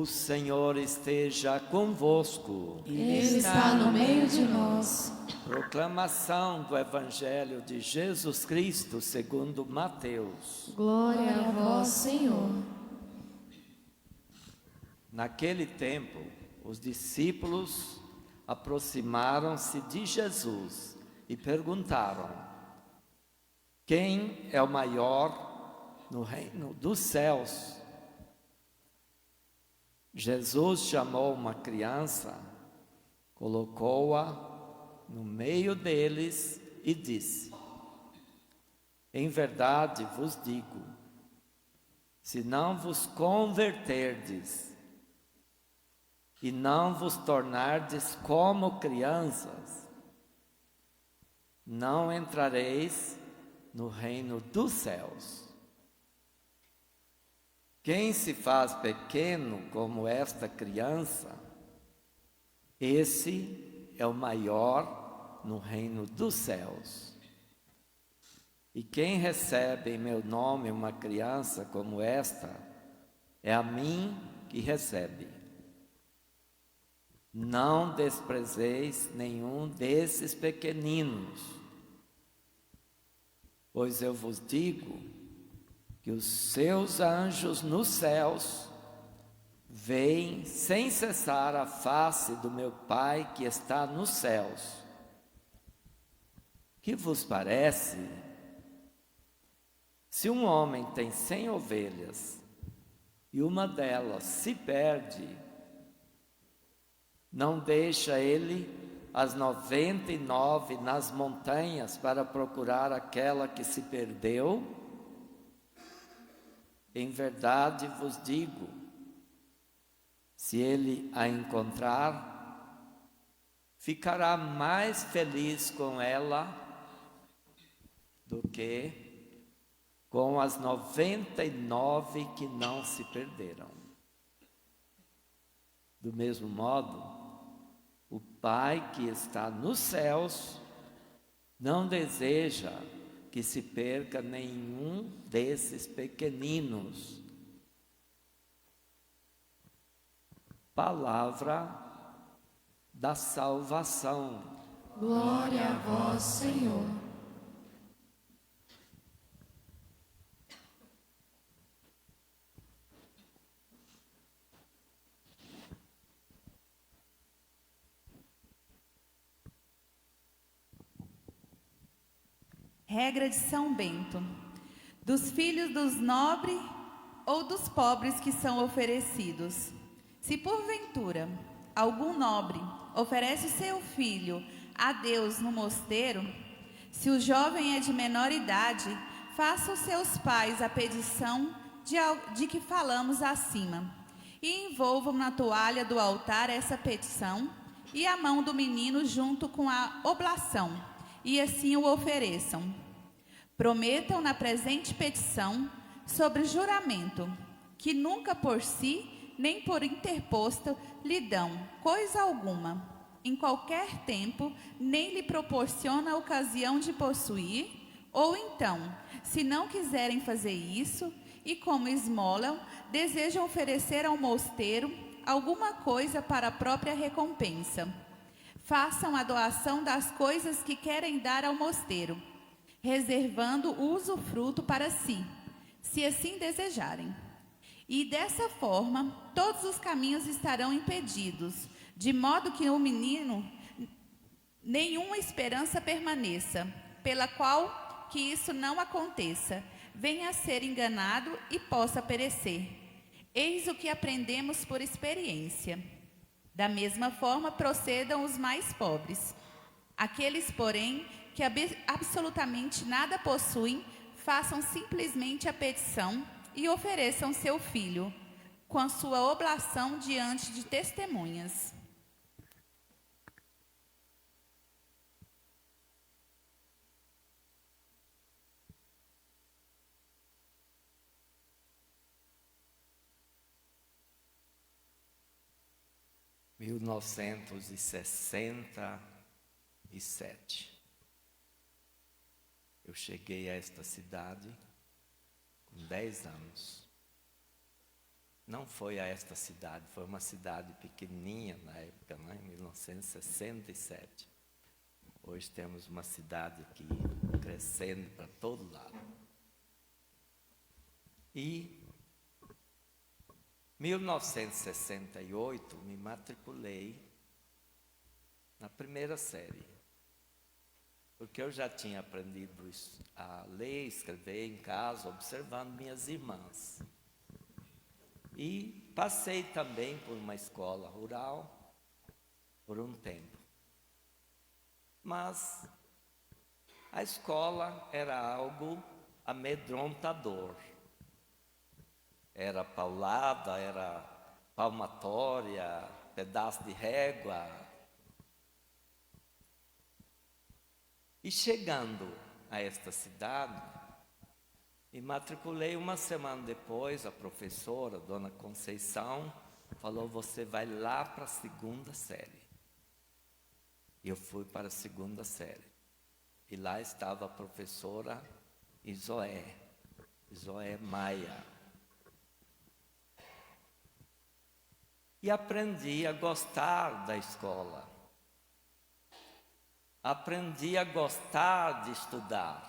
O Senhor esteja convosco. Ele está no meio de nós. Proclamação do Evangelho de Jesus Cristo segundo Mateus. Glória a vós, Senhor. Naquele tempo, os discípulos aproximaram-se de Jesus e perguntaram: quem é o maior no reino dos céus? Jesus chamou uma criança, colocou-a no meio deles e disse: em verdade vos digo, se não vos converterdes e não vos tornardes como crianças, não entrareis no reino dos céus. Quem se faz pequeno como esta criança, esse é o maior no reino dos céus. E quem recebe em meu nome uma criança como esta, é a mim que recebe. Não desprezeis nenhum desses pequeninos, pois eu vos digo que os seus anjos nos céus veem sem cessar a face do meu Pai que está nos céus. Que vos parece? Se um homem tem 100 ovelhas e uma delas se perde, não deixa ele as 99 nas montanhas para procurar aquela que se perdeu? Em verdade vos digo, se ele a encontrar, ficará mais feliz com ela do que com as 99 que não se perderam. Do mesmo modo, o Pai que está nos céus não deseja que se perca nenhum desses pequeninos. Palavra da salvação. Glória a vós, Senhor. Regra de São Bento: dos filhos dos nobres ou dos pobres que são oferecidos. Se porventura algum nobre oferece o seu filho a Deus no mosteiro, se o jovem é de menor idade, faça os seus pais a petição de que falamos acima, e envolvam na toalha do altar essa petição e a mão do menino junto com a oblação, e assim o ofereçam. Prometam na presente petição, sobre juramento, que nunca por si, nem por interposto, lhe dão coisa alguma, em qualquer tempo, nem lhe proporciona a ocasião de possuir, ou então, se não quiserem fazer isso, e como esmolam, desejam oferecer ao mosteiro alguma coisa para a própria recompensa. Façam a doação das coisas que querem dar ao mosteiro, reservando o usufruto para si, se assim desejarem. E dessa forma, todos os caminhos estarão impedidos, de modo que o menino nenhuma esperança permaneça, pela qual que isso não aconteça, venha a ser enganado e possa perecer. Eis o que aprendemos por experiência. Da mesma forma procedam os mais pobres. Aqueles, porém, que absolutamente nada possuem, façam simplesmente a petição e ofereçam seu filho, com a sua oblação diante de testemunhas. Em 1967, eu cheguei a esta cidade com 10 anos. não foi a esta cidade, foi uma cidade pequenininha na época, né, em 1967. Hoje temos uma cidade aqui crescendo para todo lado. E em 1968 me matriculei na primeira série, porque eu já tinha aprendido a ler e escrever em casa, observando minhas irmãs. E passei também por uma escola rural por um tempo. Mas a escola era algo amedrontador. Era paulada, era palmatória, pedaço de régua. E chegando a esta cidade, me matriculei uma semana depois, a professora, Dona Conceição, falou, você vai lá para a segunda série. E eu fui para a segunda série. E lá estava a professora Isoé Maia. E aprendi a gostar da escola. Aprendi a gostar de estudar.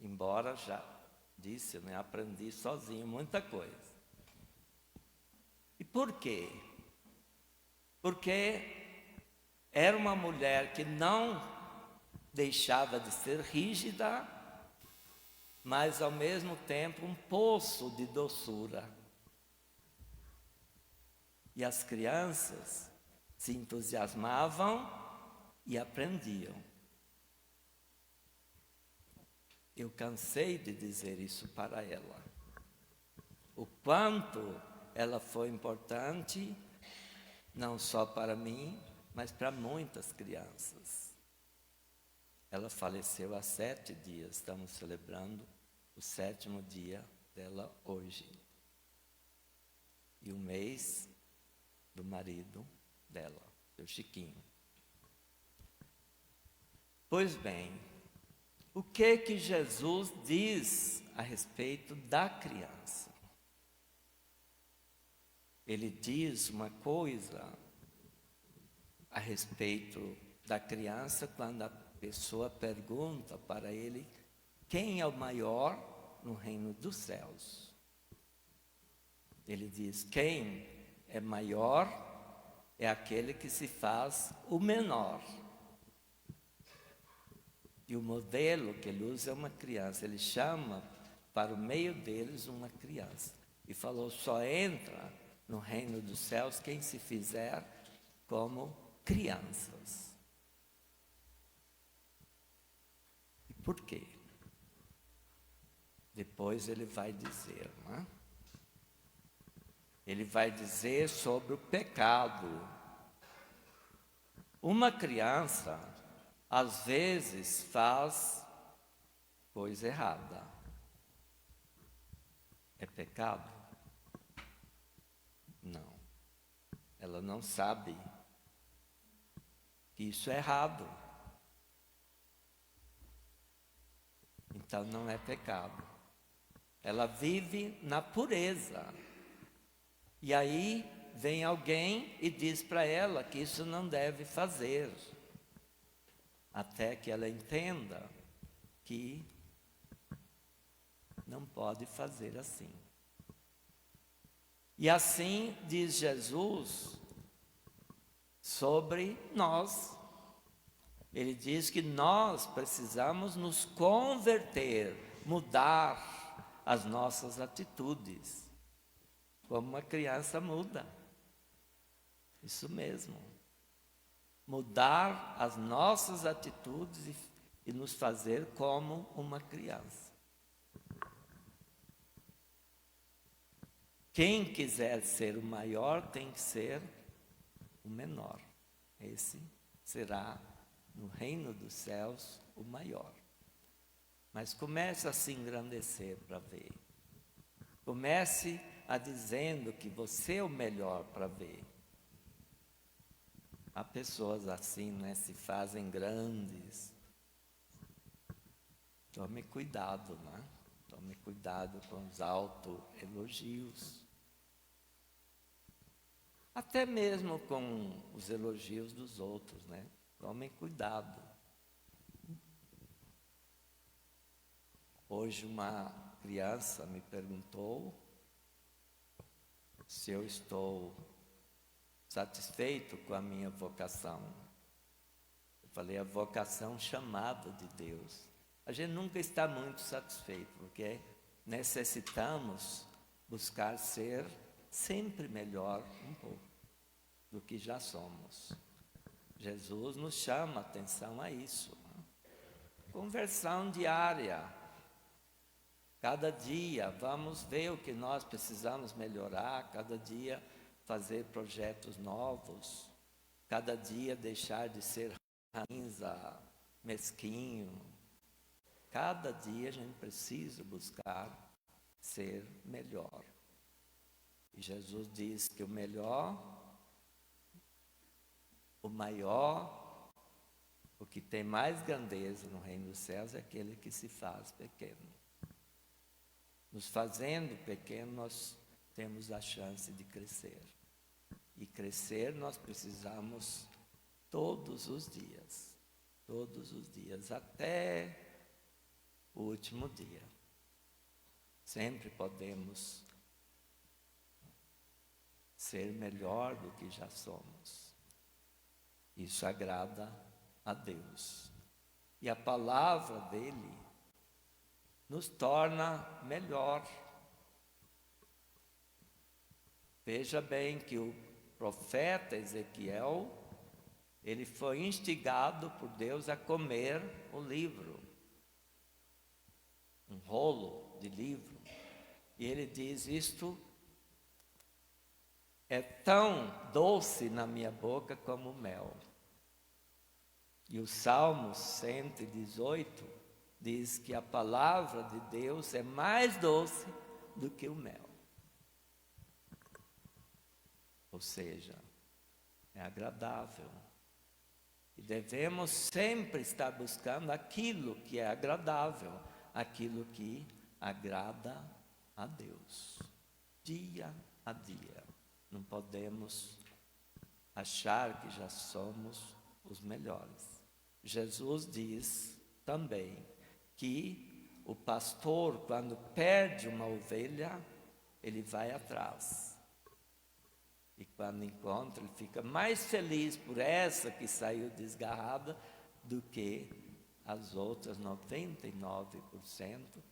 Embora já disse, né, aprendi sozinho muita coisa. E por quê? Porque era uma mulher que não deixava de ser rígida, mas ao mesmo tempo um poço de doçura. E as crianças se entusiasmavam e aprendiam. Eu cansei de dizer isso para ela. O quanto ela foi importante, não só para mim, mas para muitas crianças. Ela faleceu há 7 dias, estamos celebrando o 7º dia dela hoje. E o mês do marido dela, seu Chiquinho. Pois bem, o que Jesus diz a respeito da criança? Ele diz uma coisa a respeito da criança quando a pessoa pergunta para ele quem é o maior no reino dos céus. Ele diz, quem é maior é aquele que se faz o menor. E o modelo que ele usa é uma criança. Ele chama para o meio deles uma criança. E falou, só entra no reino dos céus quem se fizer como crianças. E por quê? Depois ele vai dizer, não é? Ele vai dizer sobre o pecado. Uma criança, às vezes, faz coisa errada. É pecado? Não. Ela não sabe que isso é errado. Então não é pecado. Ela vive na pureza. E aí vem alguém e diz para ela que isso não deve fazer. Até que ela entenda que não pode fazer assim. E assim diz Jesus sobre nós. Ele diz que nós precisamos nos converter, mudar as nossas atitudes, como uma criança muda. Isso mesmo. Mudar as nossas atitudes e nos fazer como uma criança. Quem quiser ser o maior tem que ser o menor. Esse será, no reino dos céus, o maior. Mas comece a se engrandecer para ver. Comece a dizendo que você é o melhor para ver. Há pessoas assim, né, se fazem grandes. Tome cuidado, né? Tome cuidado com os autoelogios. Até mesmo com os elogios dos outros, né? Tomem cuidado. Hoje uma criança me perguntou se eu estou satisfeito com a minha vocação. Eu falei, a vocação chamada de Deus. A gente nunca está muito satisfeito, porque necessitamos buscar ser sempre melhor um pouco do que já somos. Jesus nos chama a atenção a isso. Conversão diária. Cada dia vamos ver o que nós precisamos melhorar, cada dia fazer projetos novos, cada dia deixar de ser ranzinza, mesquinho. Cada dia a gente precisa buscar ser melhor. E Jesus diz que o melhor, o maior, o que tem mais grandeza no reino dos céus é aquele que se faz pequeno. Nos fazendo pequeno, nós temos a chance de crescer. E crescer nós precisamos todos os dias, até o último dia. Sempre podemos ser melhor do que já somos. Isso agrada a Deus. E a palavra dele nos torna melhor. Veja bem que o profeta Ezequiel, ele foi instigado por Deus a comer o livro, um rolo de livro. E ele diz, isto é tão doce na minha boca como mel. E o Salmo 118 diz que a palavra de Deus é mais doce do que o mel. Ou seja, é agradável. E devemos sempre estar buscando aquilo que é agradável, aquilo que agrada a Deus, dia a dia. Não podemos achar que já somos os melhores. Jesus diz também que o pastor, quando perde uma ovelha, ele vai atrás. E quando encontra, ele fica mais feliz por essa que saiu desgarrada do que as outras 99%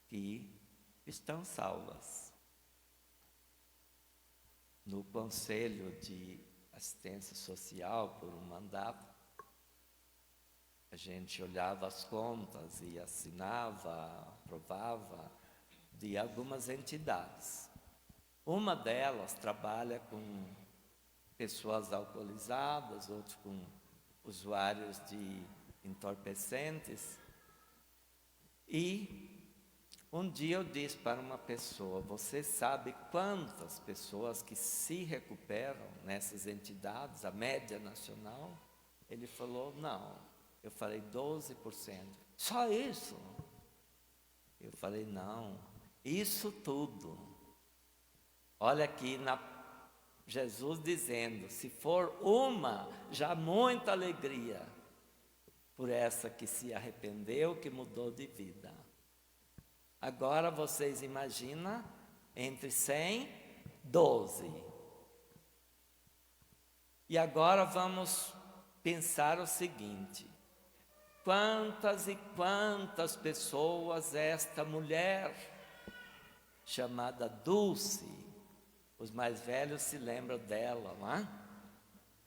que estão salvas. No Conselho de Assistência Social, por um mandato, a gente olhava as contas e assinava, aprovava de algumas entidades. Uma delas trabalha com pessoas alcoolizadas, outras com usuários de entorpecentes. E um dia eu disse para uma pessoa, você sabe quantas pessoas que se recuperam nessas entidades, a média nacional? Ele falou, não. Eu falei, 12%. Só isso? Eu falei, não, isso tudo. Olha aqui, Jesus dizendo, se for uma, já muita alegria por essa que se arrependeu, que mudou de vida. Agora vocês imaginam, entre 100, 12. E agora vamos pensar o seguinte, quantas e quantas pessoas esta mulher, chamada Dulce, os mais velhos se lembram dela, não é?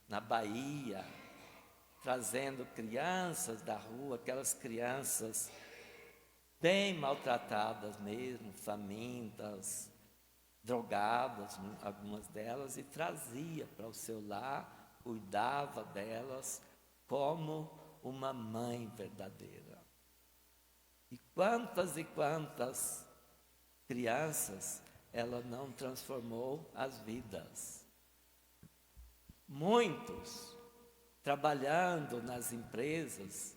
Na Bahia, trazendo crianças da rua, aquelas crianças bem maltratadas mesmo, famintas, drogadas, algumas delas, e trazia para o seu lar, cuidava delas como uma mãe verdadeira. E quantas crianças ela não transformou as vidas. Muitos, trabalhando nas empresas,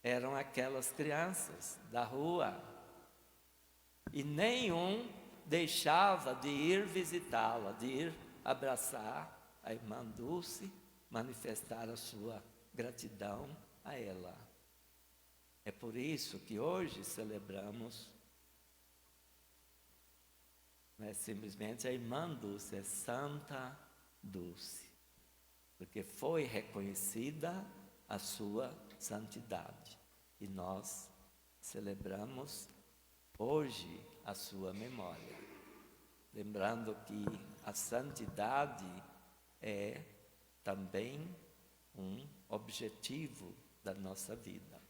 eram aquelas crianças da rua, e nenhum deixava de ir visitá-la, de ir abraçar a irmã Dulce, manifestar a sua gratidão a ela. É por isso que hoje celebramos, não é simplesmente a irmã Dulce, é Santa Dulce, porque foi reconhecida a sua santidade. E nós celebramos hoje a sua memória, lembrando que a santidade é também um objetivo da nossa vida.